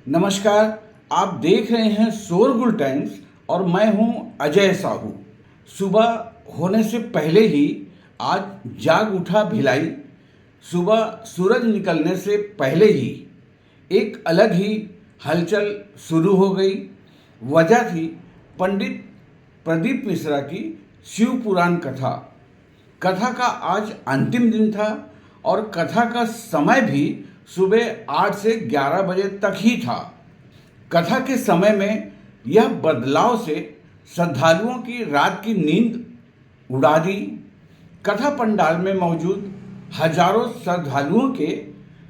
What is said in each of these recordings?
नमस्कार। आप देख रहे हैं शोरगुल टाइम्स और मैं हूं अजय साहू। सुबह होने से पहले ही आज जाग उठा भिलाई। सुबह सूरज निकलने से पहले ही एक अलग ही हलचल शुरू हो गई। वजह थी पंडित प्रदीप मिश्रा की शिव पुराण कथा। कथा का आज अंतिम दिन था और कथा का समय भी सुबह 8 से 11 बजे तक ही था। कथा के समय में यह बदलाव से श्रद्धालुओं की रात की नींद उड़ा दी। कथा पंडाल में मौजूद हजारों श्रद्धालुओं के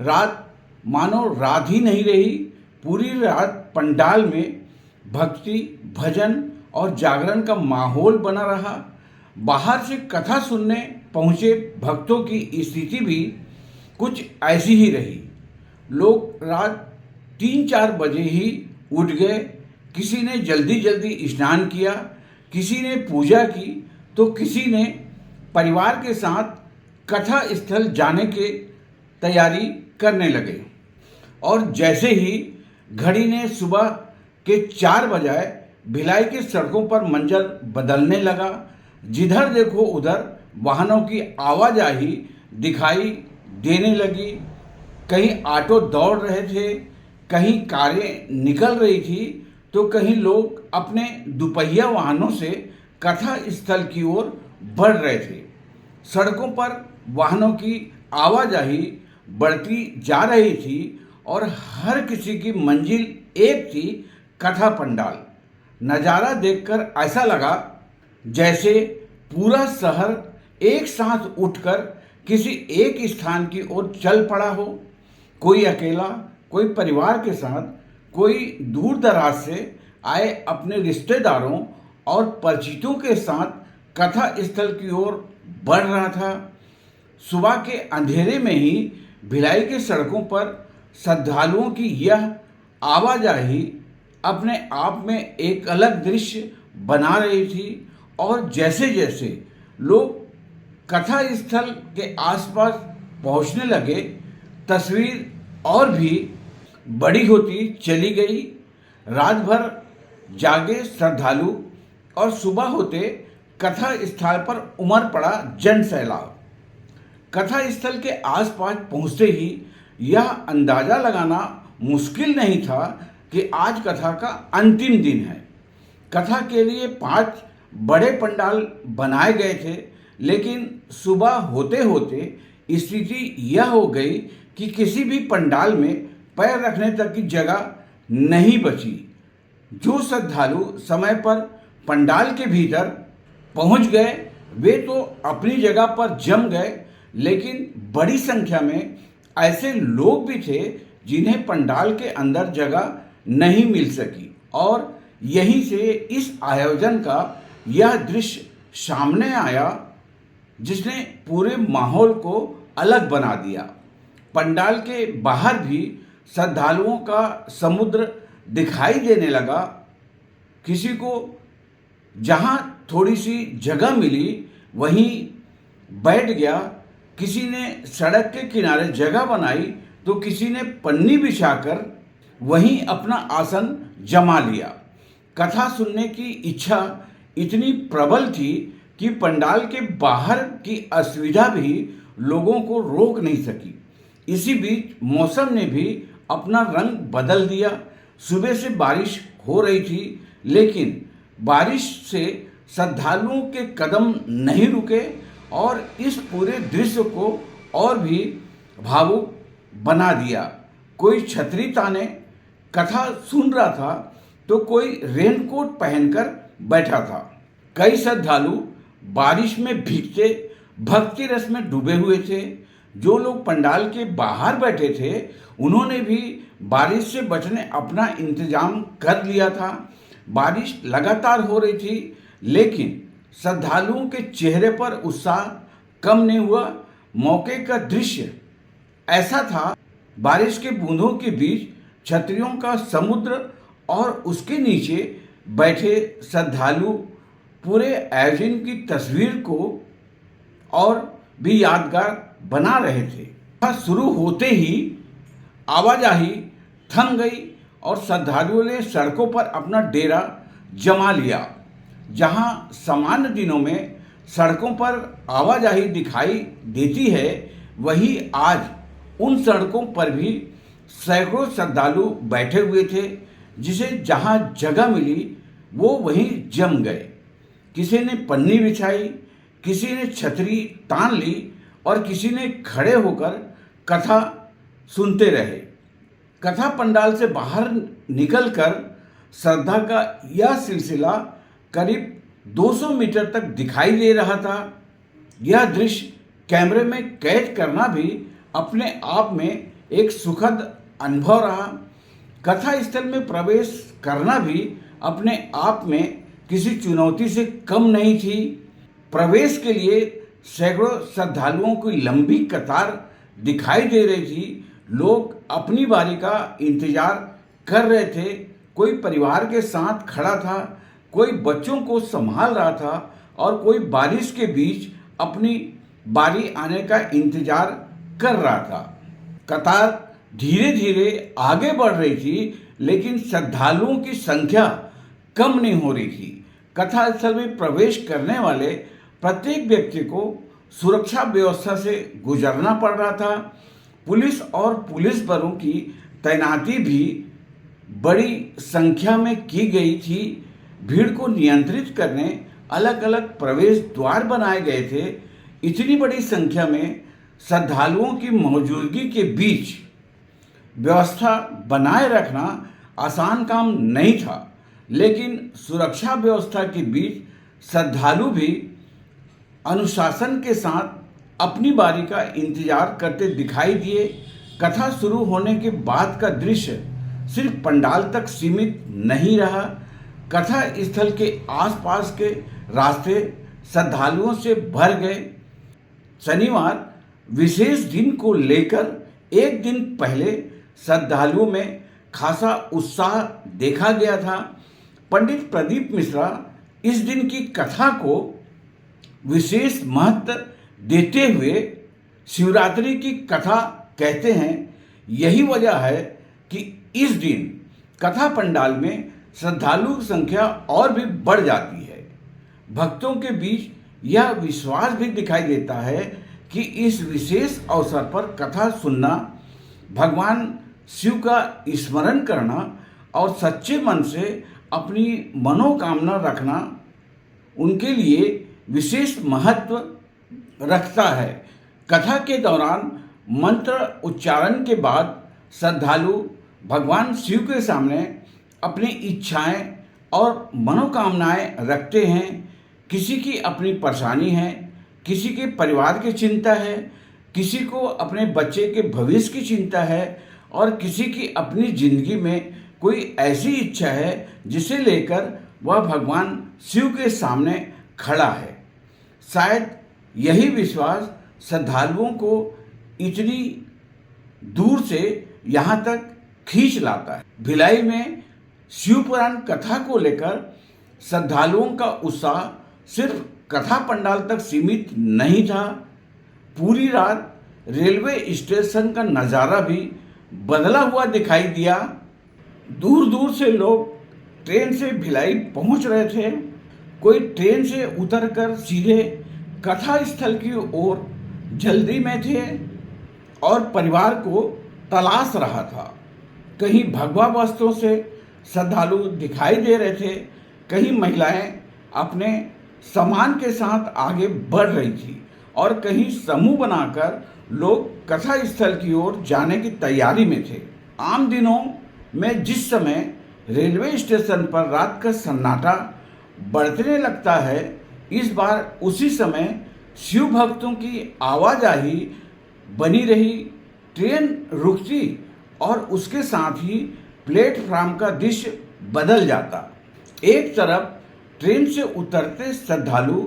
रात मानो रात ही नहीं रही। पूरी रात पंडाल में भक्ति, भजन और जागरण का माहौल बना रहा। बाहर से कथा सुनने पहुँचे भक्तों की स्थिति भी कुछ ऐसी ही रही। लोग रात 3-4 बजे ही उठ गए। किसी ने जल्दी जल्दी स्नान किया, किसी ने पूजा की तो किसी ने परिवार के साथ कथा स्थल जाने के तैयारी करने लगे। और जैसे ही घड़ी ने सुबह के 4 बजाए भिलाई के सड़कों पर मंजर बदलने लगा। जिधर देखो उधर वाहनों की आवाजाही दिखाई देने लगी। कहीं ऑटो दौड़ रहे थे, कहीं कारें निकल रही थी तो कहीं लोग अपने दुपहिया वाहनों से कथा स्थल की ओर बढ़ रहे थे। सड़कों पर वाहनों की आवाजाही बढ़ती जा रही थी और हर किसी की मंजिल एक थी, कथा पंडाल। नज़ारा देखकर ऐसा लगा जैसे पूरा शहर एक साथ उठकर किसी एक स्थान की ओर चल पड़ा हो। कोई अकेला, कोई परिवार के साथ, कोई दूर दराज से आए अपने रिश्तेदारों और परिचितों के साथ कथा स्थल की ओर बढ़ रहा था। सुबह के अंधेरे में ही भिलाई के सड़कों पर श्रद्धालुओं की यह आवाजाही अपने आप में एक अलग दृश्य बना रही थी। और जैसे जैसे लोग कथा स्थल के आसपास पहुंचने लगे, तस्वीर और भी बड़ी होती चली गई। रात भर जागे श्रद्धालु और सुबह होते कथा स्थल पर उमड़ पड़ा जन सैलाब। कथा स्थल के आसपास पहुंचते ही यह अंदाजा लगाना मुश्किल नहीं था कि आज कथा का अंतिम दिन है। कथा के लिए 5 बड़े पंडाल बनाए गए थे, लेकिन सुबह होते होते स्थिति यह हो गई कि किसी भी पंडाल में पैर रखने तक की जगह नहीं बची। जो श्रद्धालु समय पर पंडाल के भीतर पहुंच गए वे तो अपनी जगह पर जम गए, लेकिन बड़ी संख्या में ऐसे लोग भी थे जिन्हें पंडाल के अंदर जगह नहीं मिल सकी। और यहीं से इस आयोजन का यह दृश्य सामने आया जिसने पूरे माहौल को अलग बना दिया। पंडाल के बाहर भी श्रद्धालुओं का समुद्र दिखाई देने लगा। किसी को जहां थोड़ी सी जगह मिली वहीं बैठ गया, किसी ने सड़क के किनारे जगह बनाई तो किसी ने पन्नी बिछाकर वहीं अपना आसन जमा लिया। कथा सुनने की इच्छा इतनी प्रबल थी कि पंडाल के बाहर की असुविधा भी लोगों को रोक नहीं सकी। इसी बीच मौसम ने भी अपना रंग बदल दिया। सुबह से बारिश हो रही थी, लेकिन बारिश से श्रद्धालुओं के कदम नहीं रुके और इस पूरे दृश्य को और भी भावुक बना दिया। कोई छतरी ताने कथा सुन रहा था तो कोई रेनकोट पहनकर बैठा था। कई श्रद्धालु बारिश में भीगते भक्ति रस में डूबे हुए थे। जो लोग पंडाल के बाहर बैठे थे उन्होंने भी बारिश से बचने अपना इंतजाम कर लिया था। बारिश लगातार हो रही थी, लेकिन श्रद्धालुओं के चेहरे पर उत्साह कम नहीं हुआ। मौके का दृश्य ऐसा था, बारिश के बूंदों के बीच छतरियों का समुद्र और उसके नीचे बैठे श्रद्धालु पूरे आयोजन की तस्वीर को और भी यादगार बना रहे थे। शुरू होते ही आवाजाही थम गई और श्रद्धालुओं ने सड़कों पर अपना डेरा जमा लिया। जहां सामान्य दिनों में सड़कों पर आवाजाही दिखाई देती है, वहीं आज उन सड़कों पर भी सैकड़ों श्रद्धालु बैठे हुए थे। जिसे जहां जगह मिली वो वहीं जम गए। किसी ने पन्नी बिछाई, किसी ने छतरी तान ली और किसी ने खड़े होकर कथा सुनते रहे। कथा पंडाल से बाहर निकलकर श्रद्धा का यह सिलसिला करीब 200 मीटर तक दिखाई दे रहा था। यह दृश्य कैमरे में कैद करना भी अपने आप में एक सुखद अनुभव रहा। कथा स्थल में प्रवेश करना भी अपने आप में किसी चुनौती से कम नहीं थी। प्रवेश के लिए सैकड़ों श्रद्धालुओं की लंबी कतार दिखाई दे रही थी। लोग अपनी बारी का इंतजार कर रहे थे। कोई परिवार के साथ खड़ा था, कोई बच्चों को संभाल रहा था और कोई बारिश के बीच अपनी बारी आने का इंतजार कर रहा था। कतार धीरे धीरे आगे बढ़ रही थी, लेकिन श्रद्धालुओं की संख्या कम नहीं हो रही थी। कथा स्थल में प्रवेश करने वाले प्रत्येक व्यक्ति को सुरक्षा व्यवस्था से गुजरना पड़ रहा था। पुलिस और पुलिस बलों की तैनाती भी बड़ी संख्या में की गई थी। भीड़ को नियंत्रित करने अलग अलग प्रवेश द्वार बनाए गए थे। इतनी बड़ी संख्या में श्रद्धालुओं की मौजूदगी के बीच व्यवस्था बनाए रखना आसान काम नहीं था, लेकिन सुरक्षा व्यवस्था के बीच श्रद्धालु भी अनुशासन के साथ अपनी बारी का इंतजार करते दिखाई दिए। कथा शुरू होने के बाद का दृश्य सिर्फ पंडाल तक सीमित नहीं रहा। कथा स्थल के आसपास के रास्ते श्रद्धालुओं से भर गए। शनिवार विशेष दिन को लेकर एक दिन पहले श्रद्धालुओं में खासा उत्साह देखा गया था। पंडित प्रदीप मिश्रा इस दिन की कथा को विशेष महत्व देते हुए शिवरात्रि की कथा कहते हैं। यही वजह है कि इस दिन कथा पंडाल में श्रद्धालु की संख्या और भी बढ़ जाती है। भक्तों के बीच यह विश्वास भी दिखाई देता है कि इस विशेष अवसर पर कथा सुनना, भगवान शिव का स्मरण करना और सच्चे मन से अपनी मनोकामना रखना उनके लिए विशेष महत्व रखता है। कथा के दौरान मंत्र उच्चारण के बाद श्रद्धालु भगवान शिव के सामने अपनी इच्छाएं और मनोकामनाएं रखते हैं। किसी की अपनी परेशानी है, किसी के परिवार की चिंता है, किसी को अपने बच्चे के भविष्य की चिंता है और किसी की अपनी जिंदगी में कोई ऐसी इच्छा है जिसे लेकर वह भगवान शिव के सामने खड़ा है। शायद यही विश्वास श्रद्धालुओं को इतनी दूर से यहाँ तक खींच लाता है। भिलाई में शिव पुराण कथा को लेकर श्रद्धालुओं का उत्साह सिर्फ कथा पंडाल तक सीमित नहीं था। पूरी रात रेलवे स्टेशन का नज़ारा भी बदला हुआ दिखाई दिया। दूर दूर से लोग ट्रेन से भिलाई पहुंच रहे थे। कोई ट्रेन से उतरकर सीधे कथा स्थल की ओर जल्दी में थे और परिवार को तलाश रहा था। कहीं भगवा वस्त्रों से श्रद्धालु दिखाई दे रहे थे, कहीं महिलाएं अपने सामान के साथ आगे बढ़ रही थी और कहीं समूह बनाकर लोग कथा स्थल की ओर जाने की तैयारी में थे। आम दिनों में जिस समय रेलवे स्टेशन पर रात का सन्नाटा बढ़ने लगता है, इस बार उसी समय शिव भक्तों की आवाजाही बनी रही। ट्रेन रुकती और उसके साथ ही प्लेटफार्म का दृश्य बदल जाता। एक तरफ ट्रेन से उतरते श्रद्धालु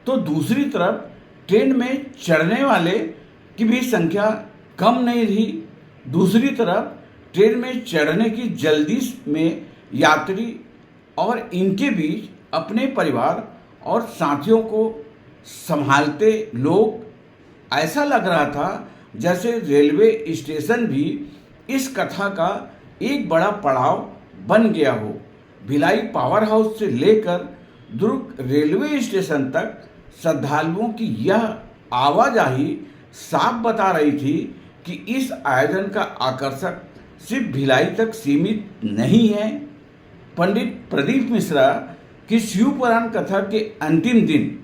तो दूसरी तरफ ट्रेन में चढ़ने वाले की भी संख्या कम नहीं रही। दूसरी तरफ ट्रेन में चढ़ने की जल्दी में यात्री और इनके बीच अपने परिवार और साथियों को संभालते लोग। ऐसा लग रहा था जैसे रेलवे स्टेशन भी इस कथा का एक बड़ा पड़ाव बन गया हो। भिलाई पावर हाउस से लेकर दुर्ग रेलवे स्टेशन तक श्रद्धालुओं की यह आवाजाही साफ बता रही थी कि इस आयोजन का आकर्षक सिर्फ भिलाई तक सीमित नहीं है। पंडित प्रदीप मिश्रा की शिव पुराण कथा के अंतिम दिन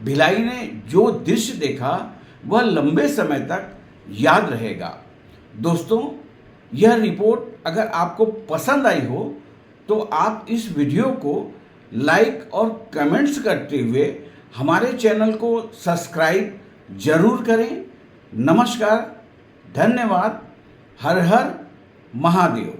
भिलाई ने जो दृश्य देखा वह लंबे समय तक याद रहेगा। दोस्तों, यह रिपोर्ट अगर आपको पसंद आई हो तो आप इस वीडियो को लाइक और कमेंट्स करते हुए हमारे चैनल को सब्सक्राइब जरूर करें। नमस्कार, धन्यवाद, हर हर महादेव।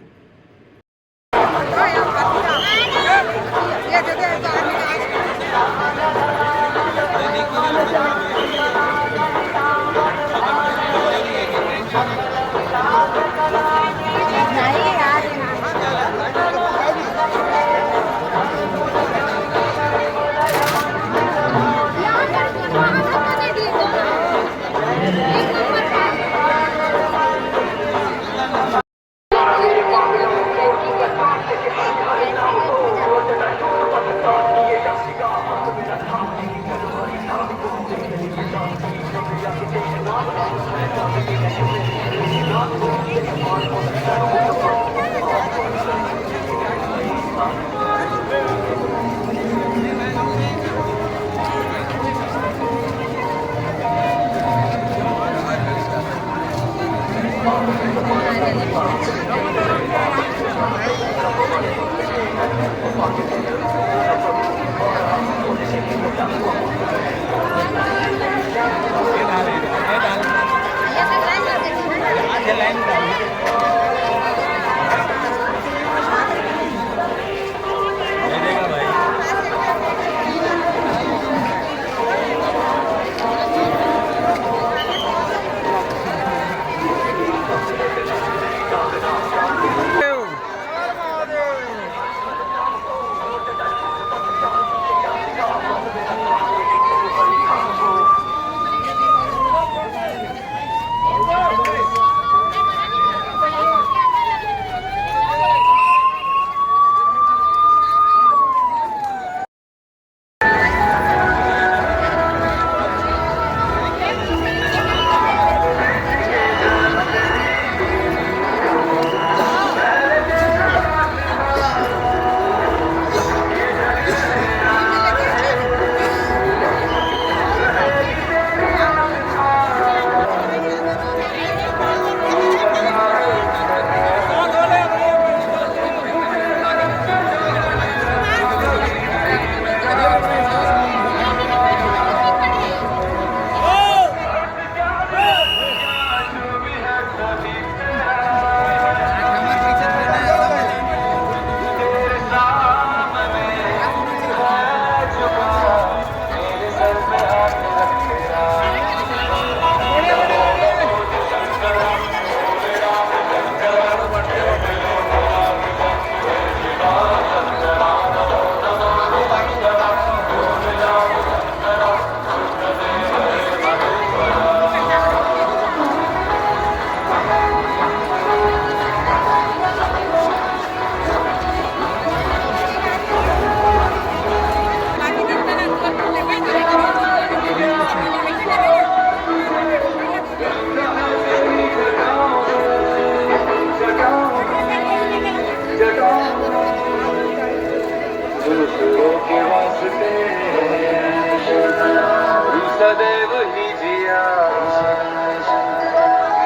सदैव ही जिया,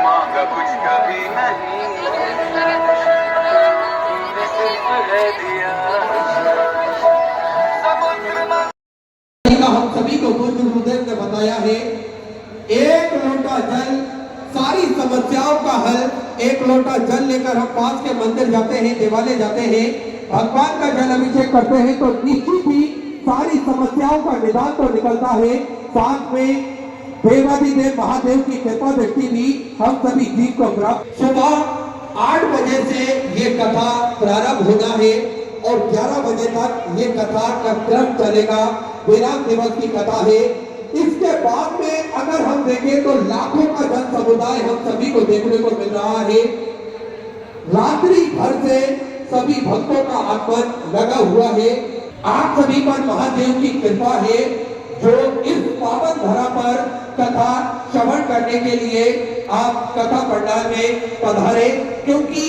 मांगा कुछ कभी नहीं, तुमने सिर्फ है दिया। हम सभी को पूज्य गुरुदेव ने बताया है, एक लोटा जल सारी समस्याओं का हल। एक लोटा जल लेकर हम पास के मंदिर जाते हैं, देवालय जाते हैं, भगवान का जल अभिषेक करते हैं तो निश्चित ही सारी समस्याओं का निदान तो निकलता है। साथ में देवाधिदेव महादेव की कृपा दृष्टि भी हम सभी जीव को प्राप्त। सुबह 8 बजे से ये कथा प्रारंभ होना है और 11 बजे तक ये कथा का क्रम चलेगा। विराम दिवस की कथा है। इसके बाद में अगर हम देखें तो लाखों का जन समुदाय हम सभी को देखने को मिल रहा है। रात्रि भर से सभी भक्तों का आगमन लगा हुआ है। आप सभी पर महादेव की कृपा है जो इस पावन धरा पर कथा श्रवण करने के लिए आप कथा पंडाल में पधारे, क्योंकि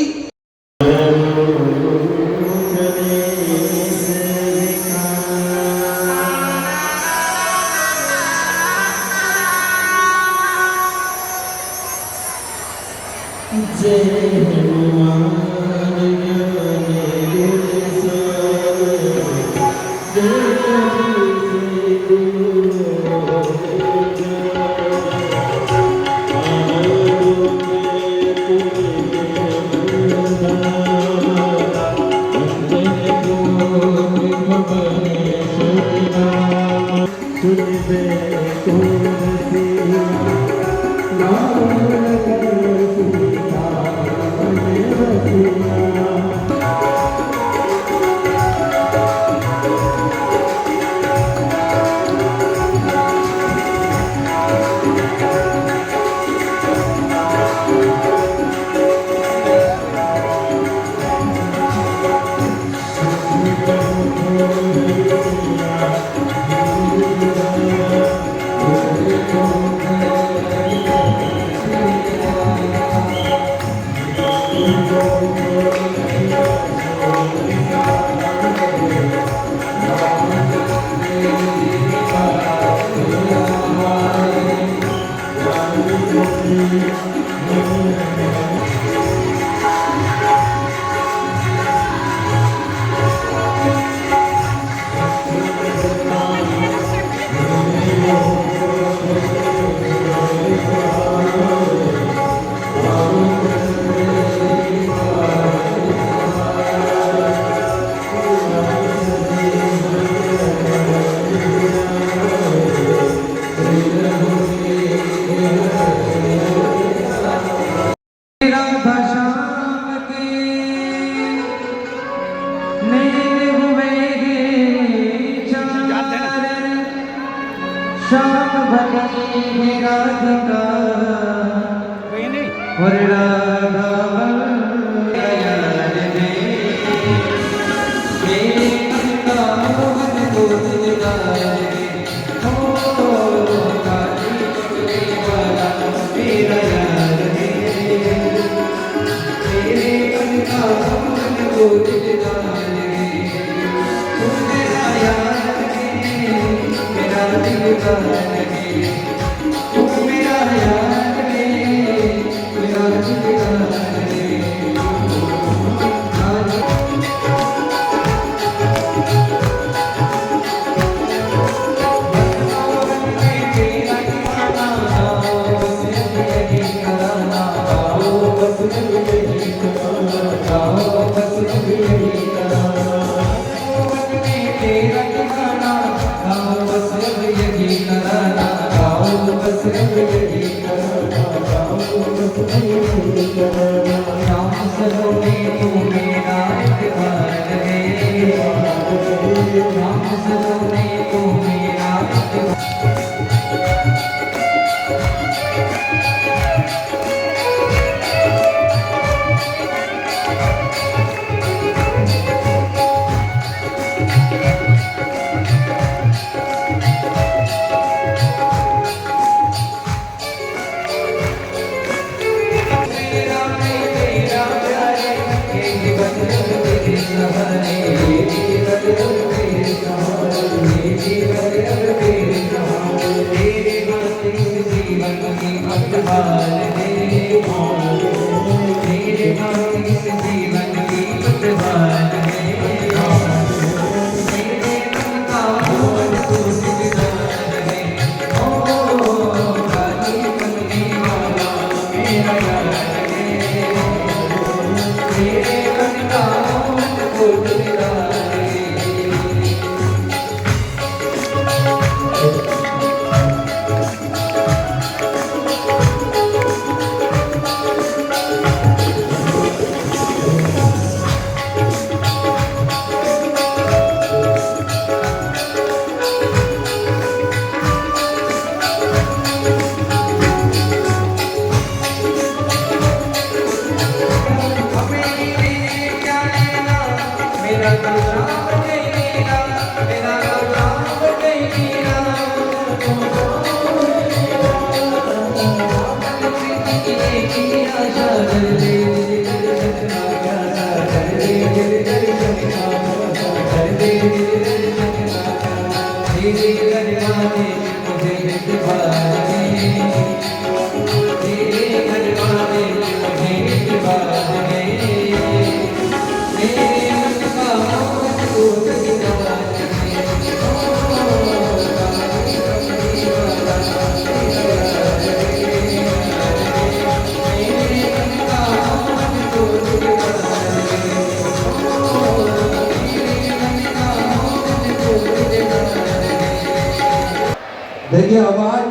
ये आवाज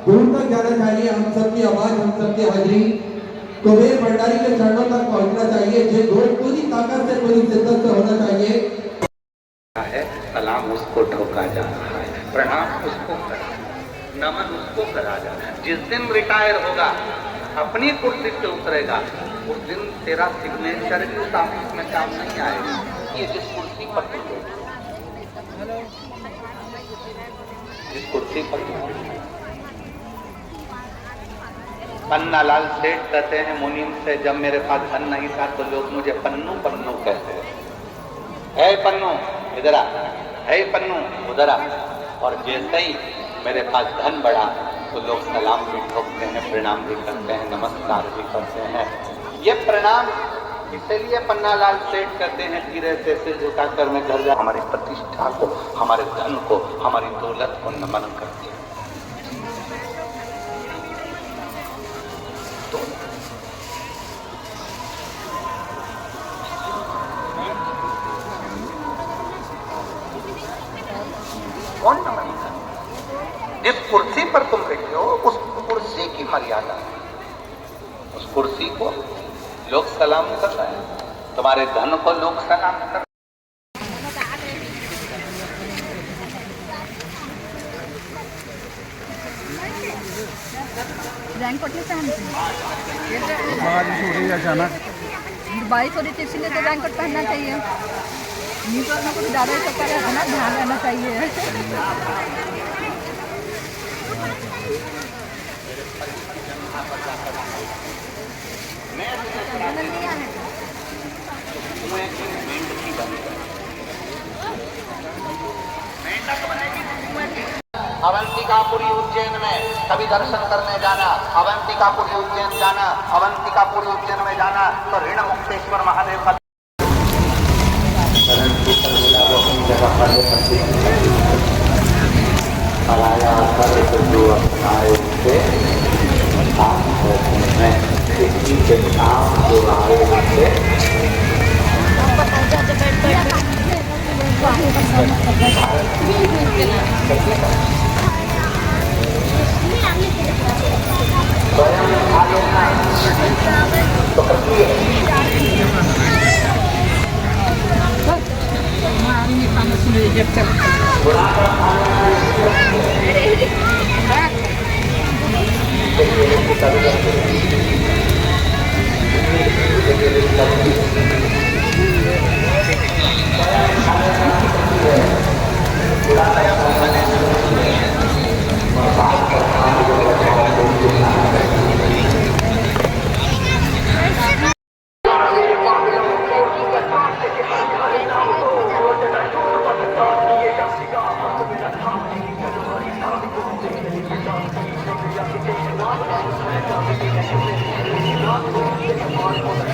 दूर तक जाना चाहिए, हम सबकी आवाज, हम सबकी हाजिरी कुबेर भंडारी के चरणों तक पहुंचना चाहिए। ये दो पूरी ताकत से, पूरी शिद्दत से होना चाहिए। है सलाम उसको ठोका जा रहा है, प्रणाम उसको करा, नमन उसको करा जा रहा है। जिस दिन रिटायर होगा, अपनी कुर्सी से उतरेगा, उस दिन तेरा सिग्नेचर भी उस ऑफिस में काम नहीं आएगा। ये जिस कुर्सी पर तुम बैठे, जिस कुर्सी पर तुम बैठे। पन्नालाल सेठ कहते हैं मुनीम से, जब मेरे पास धन नहीं था तो लोग मुझे पन्नू पन्नू कहते हैं। है पन्नू इधर आ, है पन्नू उधर आ। और जैसे ही मेरे पास धन बढ़ा तो लोग सलाम भी ठोकते हैं, प्रणाम भी करते हैं, नमस्कार भी करते हैं। ये प्रणाम इसलिए पन्नालाल सेठ कहते हैं, गिरे से सिर झुकाकर मैं घर जा, हमारी प्रतिष्ठा को, हमारे धन को, हमारी दौलत को नमन करते हैं। कौन नमन करे? जिस कुर्सी पर तुम बैठे हो उस कुर्सी की मर्यादा, उस कुर्सी को लोग सलाम कर रहे हैं, तुम्हारे धन को लोग सलाम कर रहे हैं। रैंकोट नहीं अचानक बारिश हो रही थी, इसलिए तो रैंकोट पहनना चाहिए। नीचे वालों को भी ज़्यादा ही चक्कर है ना, ध्यान रहना चाहिए। अवंतिकापुरी उज्जैन में कभी दर्शन करने जाना, अवंतिकापुरी उज्जैन जाना, अवंतिकापुरी उज्जैन में जाना तो ऋण मुक्तेश्वर महादेव का पराया कर जो अपनाए थे काम करते हैं, किसी के काम जो आए थे। तो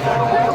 Not